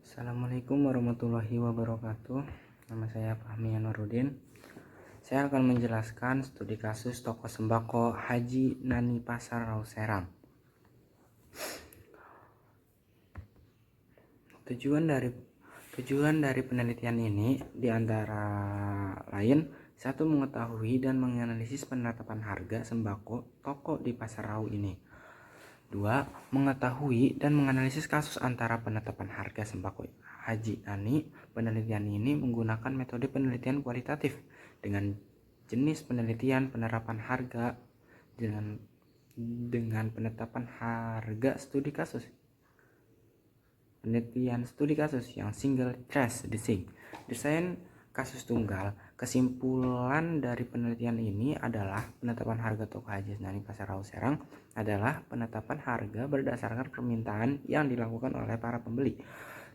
Assalamualaikum warahmatullahi wabarakatuh. Nama saya Fahmi Anwarudin. Saya akan menjelaskan studi kasus toko sembako Haji Nani Pasar Rau Serang. Tujuan dari penelitian ini diantara lain: 1. Mengetahui dan menganalisis penetapan harga sembako toko di Pasar Rau ini. 2. Mengetahui dan menganalisis kasus antara penetapan harga sembako Haji Nani. Penelitian ini menggunakan metode penelitian kualitatif dengan jenis penelitian penerapan harga dengan penetapan harga studi kasus. Penelitian studi kasus yang single trace desain kasus tunggal. Kesimpulan dari penelitian ini adalah penetapan harga toko Haji Nani Pasar Rau Serang adalah penetapan harga berdasarkan permintaan yang dilakukan oleh para pembeli.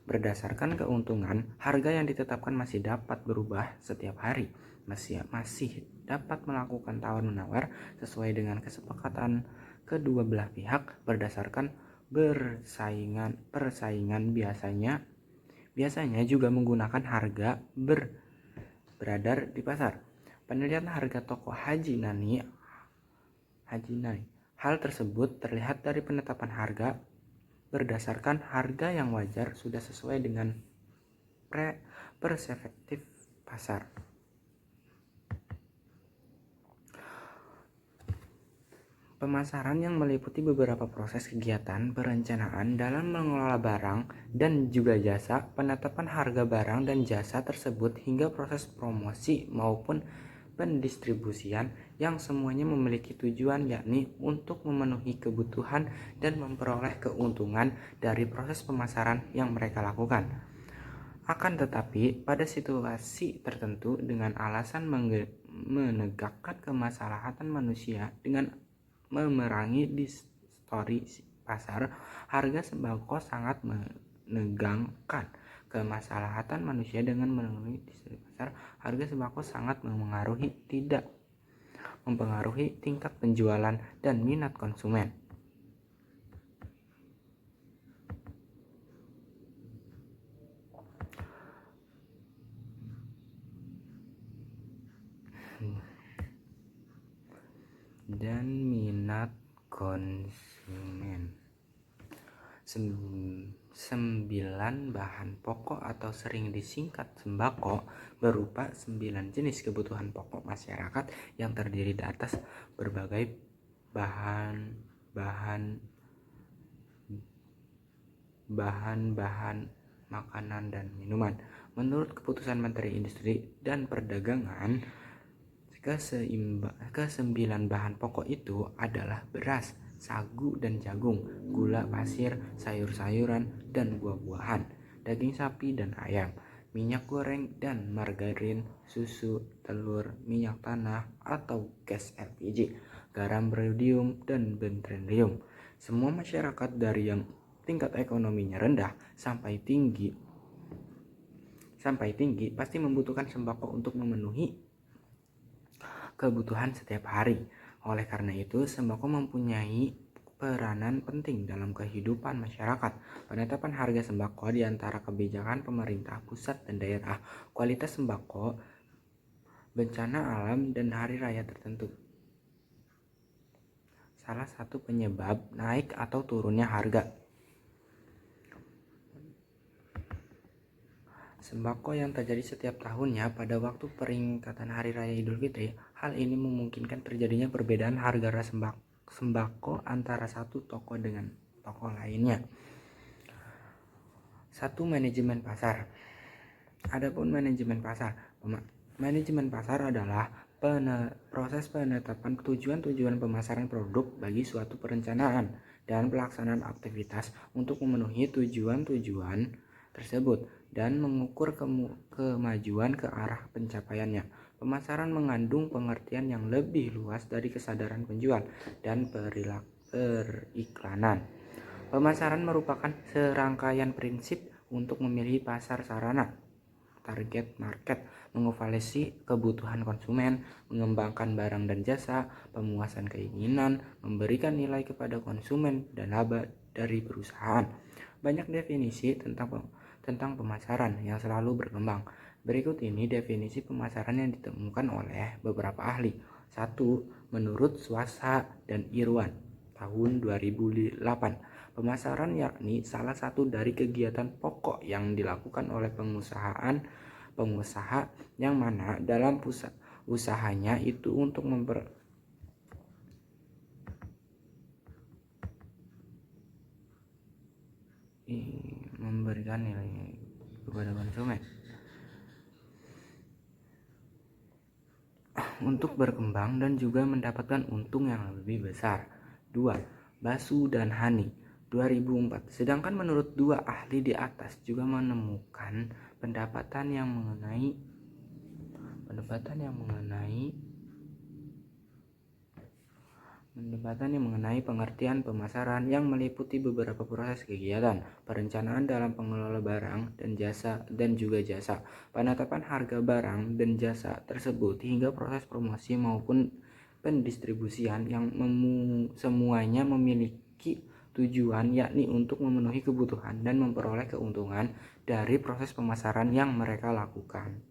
Berdasarkan keuntungan, harga yang ditetapkan masih dapat berubah setiap hari. Masih dapat melakukan tawar-menawar sesuai dengan kesepakatan kedua belah pihak berdasarkan persaingan biasanya juga menggunakan harga beredar di pasar. Penelitian harga toko Haji Nani. Hal tersebut terlihat dari penetapan harga berdasarkan harga yang wajar sudah sesuai dengan perspektif pasar. Pemasaran yang meliputi beberapa proses kegiatan perencanaan dalam mengelola barang dan juga jasa, penetapan harga barang dan jasa tersebut hingga proses promosi maupun pendistribusian yang semuanya memiliki tujuan, yakni untuk memenuhi kebutuhan dan memperoleh keuntungan dari proses pemasaran yang mereka lakukan. Akan tetapi pada situasi tertentu dengan alasan menegakkan kemaslahatan manusia dengan memerangi distorsi pasar, harga sembako sangat menegangkan kemaslahatan manusia dengan memenuhi distorsi pasar. Harga sembako sangat mempengaruhi tingkat penjualan dan minat konsumen. Dan minat konsumen. 9 bahan pokok atau sering disingkat sembako berupa 9 jenis kebutuhan pokok masyarakat yang terdiri di atas berbagai bahan makanan dan minuman. Menurut keputusan Menteri Industri dan Perdagangan, ke-9 bahan pokok itu adalah beras, sagu dan jagung, gula pasir, sayur-sayuran dan buah-buahan, daging sapi dan ayam, minyak goreng dan margarin, susu, telur, minyak tanah atau gas LPG, garam berodium dan berterium. Semua masyarakat dari yang tingkat ekonominya rendah sampai tinggi pasti membutuhkan sembako untuk memenuhi kebutuhan setiap hari. Oleh karena itu, sembako mempunyai peranan penting dalam kehidupan masyarakat. Penetapan harga sembako di antara kebijakan pemerintah pusat dan daerah, kualitas sembako, bencana alam dan hari raya tertentu. Salah satu penyebab naik atau turunnya harga sembako yang terjadi setiap tahunnya pada waktu peringatan Hari Raya Idul Fitri. Hal ini memungkinkan terjadinya perbedaan harga sembako antara satu toko dengan toko lainnya. 1. Manajemen pasar. Adapun manajemen pasar. Manajemen pasar adalah proses penetapan tujuan pemasaran produk bagi suatu perencanaan dan pelaksanaan aktivitas untuk memenuhi tujuan tersebut dan mengukur kemajuan ke arah pencapaiannya. Pemasaran mengandung pengertian yang lebih luas dari kesadaran penjual dan periklanan. Pemasaran merupakan serangkaian prinsip untuk memilih pasar sarana, target market, mengevaluasi kebutuhan konsumen, mengembangkan barang dan jasa, pemuasan keinginan, memberikan nilai kepada konsumen dan laba dari perusahaan. Banyak definisi tentang tentang pemasaran yang selalu berkembang. Berikut ini definisi pemasaran yang ditemukan oleh beberapa ahli. 1. Menurut Swasa dan Irwan tahun 2008, pemasaran yakni salah satu dari kegiatan pokok yang dilakukan oleh pengusaha yang mana dalam usahanya itu untuk memberikan nilai kepada konsumen untuk berkembang dan juga mendapatkan untung yang lebih besar. 2. Basu dan Hani 2004. Sedangkan menurut dua ahli di atas juga menemukan pendapatan yang mengenai pengertian pemasaran yang meliputi beberapa proses kegiatan, perencanaan dalam pengelola barang dan jasa dan juga jasa, penetapan harga barang dan jasa tersebut hingga proses promosi maupun pendistribusian yang semuanya memiliki tujuan yakni untuk memenuhi kebutuhan dan memperoleh keuntungan dari proses pemasaran yang mereka lakukan.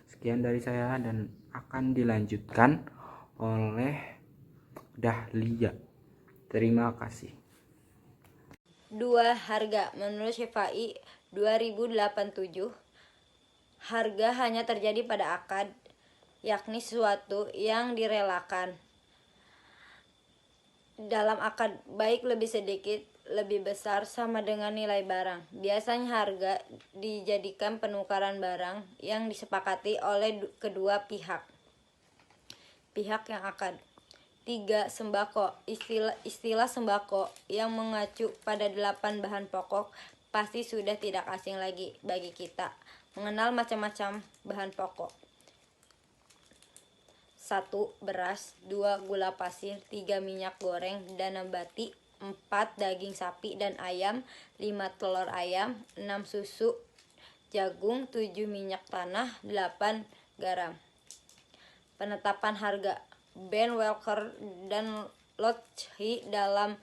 Sekian dari saya dan akan dilanjutkan oleh Dahlia. Terima kasih. 2. Harga. Menurut Syafai 2087, harga hanya terjadi pada akad, yakni sesuatu yang direlakan. Dalam akad baik lebih sedikit, lebih besar sama dengan nilai barang. Biasanya harga dijadikan penukaran barang yang disepakati oleh kedua pihak yang akad. 3. Sembako. Istilah sembako yang mengacu pada 8 bahan pokok pasti sudah tidak asing lagi bagi kita. Mengenal macam-macam bahan pokok. 1. Beras. 2. Gula pasir. 3. Minyak goreng dan nabati. 4. Daging sapi dan ayam. 5. Telur ayam. 6. Susu jagung. 7. Minyak tanah. 8. Garam. Penetapan harga. Ben Welker dan Lochhi dalam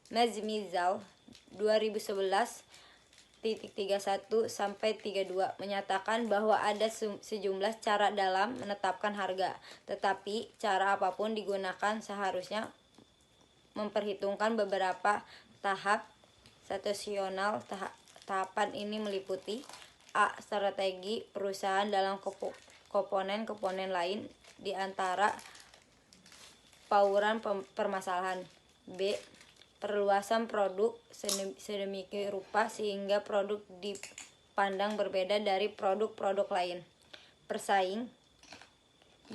Mezmizal 2011-31-32 menyatakan bahwa ada sejumlah cara dalam menetapkan harga, tetapi cara apapun digunakan seharusnya memperhitungkan beberapa tahap situasional. Tahapan ini meliputi: A. Strategi perusahaan dalam komponen-komponen lain di antara pauran permasalahan. B. Perluasan produk sedemikian rupa sehingga produk dipandang berbeda dari produk-produk lain. Persaing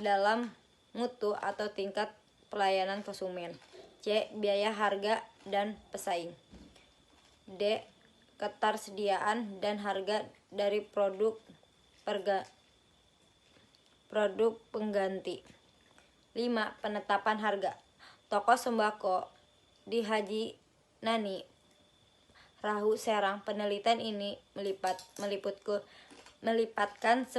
dalam mutu atau tingkat pelayanan konsumen. C. Biaya harga dan pesaing. D. Ketersediaan dan harga dari produk pengganti. 5. Penetapan harga. Toko sembako di Haji Nani, Rahu, Serang. Penelitian ini melipatkan 10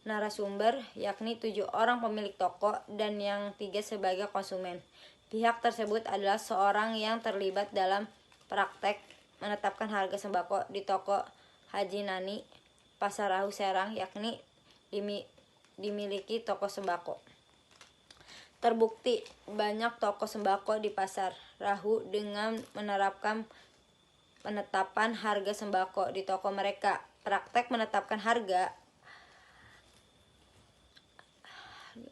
narasumber, yakni 7 orang pemilik toko dan yang 3 sebagai konsumen. Pihak tersebut adalah seorang yang terlibat dalam praktek menetapkan harga sembako di toko Haji Nani, Pasar Rahu, Serang, yakni dimiliki toko sembako. Terbukti banyak toko sembako di Pasar Rahu dengan menerapkan penetapan harga sembako di toko mereka. Praktek menetapkan harga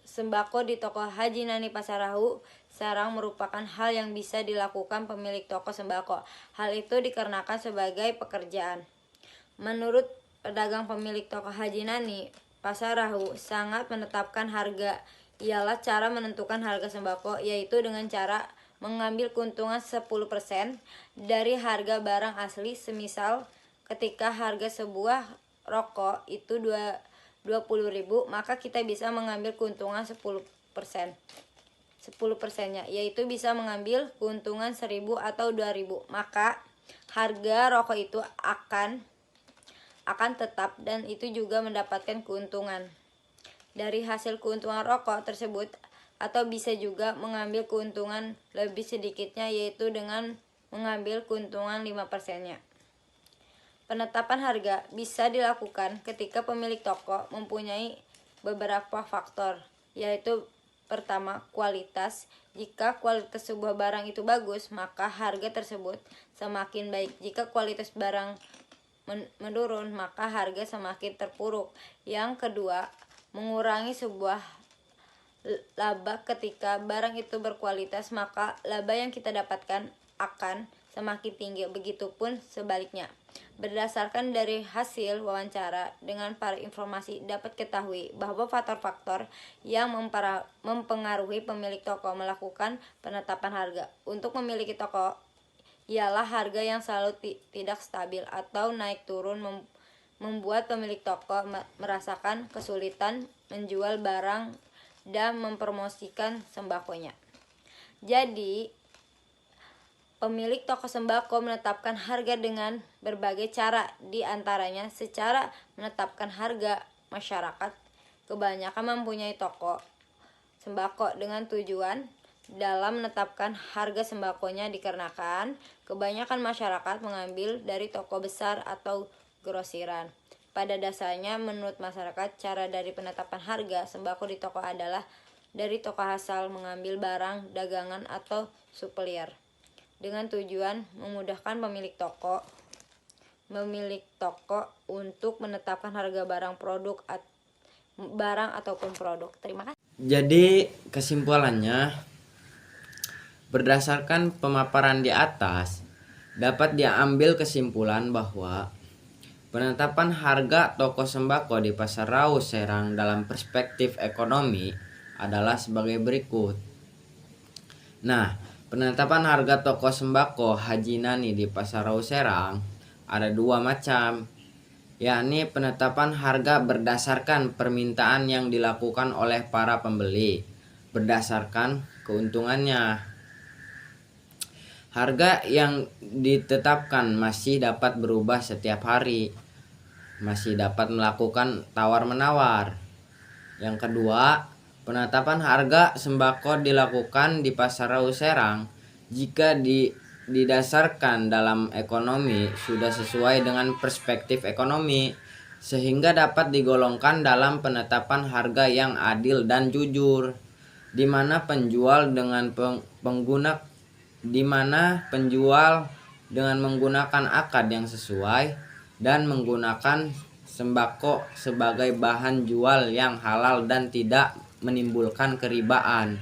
sembako di toko Haji Nani Pasar Rahu Serang merupakan hal yang bisa dilakukan pemilik toko sembako. Hal itu dikarenakan sebagai pekerjaan. Menurut pedagang pemilik toko Haji Nani Pasar Rahu sangat menetapkan harga ialah cara menentukan harga sembako, yaitu dengan cara mengambil keuntungan 10% dari harga barang asli. Semisal ketika harga sebuah rokok itu 20.000, maka kita bisa mengambil keuntungan 10%-nya, yaitu bisa mengambil keuntungan 1.000 atau 2.000. Maka harga rokok itu akan tetap dan itu juga mendapatkan keuntungan dari hasil keuntungan rokok tersebut, atau bisa juga mengambil keuntungan lebih sedikitnya, yaitu dengan mengambil keuntungan 5%-nya. Penetapan harga bisa dilakukan ketika pemilik toko mempunyai beberapa faktor, yaitu pertama, kualitas. Jika kualitas sebuah barang itu bagus, maka harga tersebut semakin baik. Jika kualitas barang menurun, maka harga semakin terpuruk. Yang kedua, mengurangi sebuah laba. Ketika barang itu berkualitas, maka laba yang kita dapatkan akan semakin tinggi. Begitupun sebaliknya. Berdasarkan dari hasil wawancara dengan para informasi, dapat ketahui bahwa faktor-faktor yang mempengaruhi pemilik toko melakukan penetapan harga. Untuk memiliki toko ialah harga yang selalu tidak stabil atau naik turun, membuat pemilik toko merasakan kesulitan menjual barang dan mempromosikan sembakonya. Jadi, pemilik toko sembako menetapkan harga dengan berbagai cara, di antaranya secara menetapkan harga. Masyarakat kebanyakan mempunyai toko sembako dengan tujuan dalam menetapkan harga sembakonya dikarenakan kebanyakan masyarakat mengambil dari toko besar atau grosiran. Pada dasarnya, menurut masyarakat, cara dari penetapan harga sembako di toko adalah dari toko asal mengambil barang dagangan atau supplier, dengan tujuan memudahkan pemilik toko untuk menetapkan harga barang ataupun produk. Terima kasih. Jadi kesimpulannya, berdasarkan pemaparan di atas, dapat diambil kesimpulan bahwa penetapan harga toko sembako di Pasar Rau Serang dalam perspektif ekonomi adalah sebagai berikut. Nah, penetapan harga toko sembako Haji Nani di Pasar Rau Serang ada dua macam, yakni penetapan harga berdasarkan permintaan yang dilakukan oleh para pembeli berdasarkan keuntungannya. Harga yang ditetapkan masih dapat berubah setiap hari, masih dapat melakukan tawar-menawar. Yang kedua, penetapan harga sembako dilakukan di Pasar Rau Serang jika didasarkan dalam ekonomi sudah sesuai dengan perspektif ekonomi, sehingga dapat digolongkan dalam penetapan harga yang adil dan jujur, di mana penjual dengan menggunakan akad yang sesuai dan menggunakan sembako sebagai bahan jual yang halal dan tidak menimbulkan keribaan.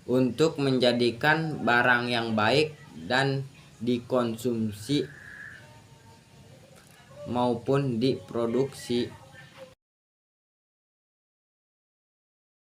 Untuk menjadikan barang yang baik dan dikonsumsi maupun diproduksi.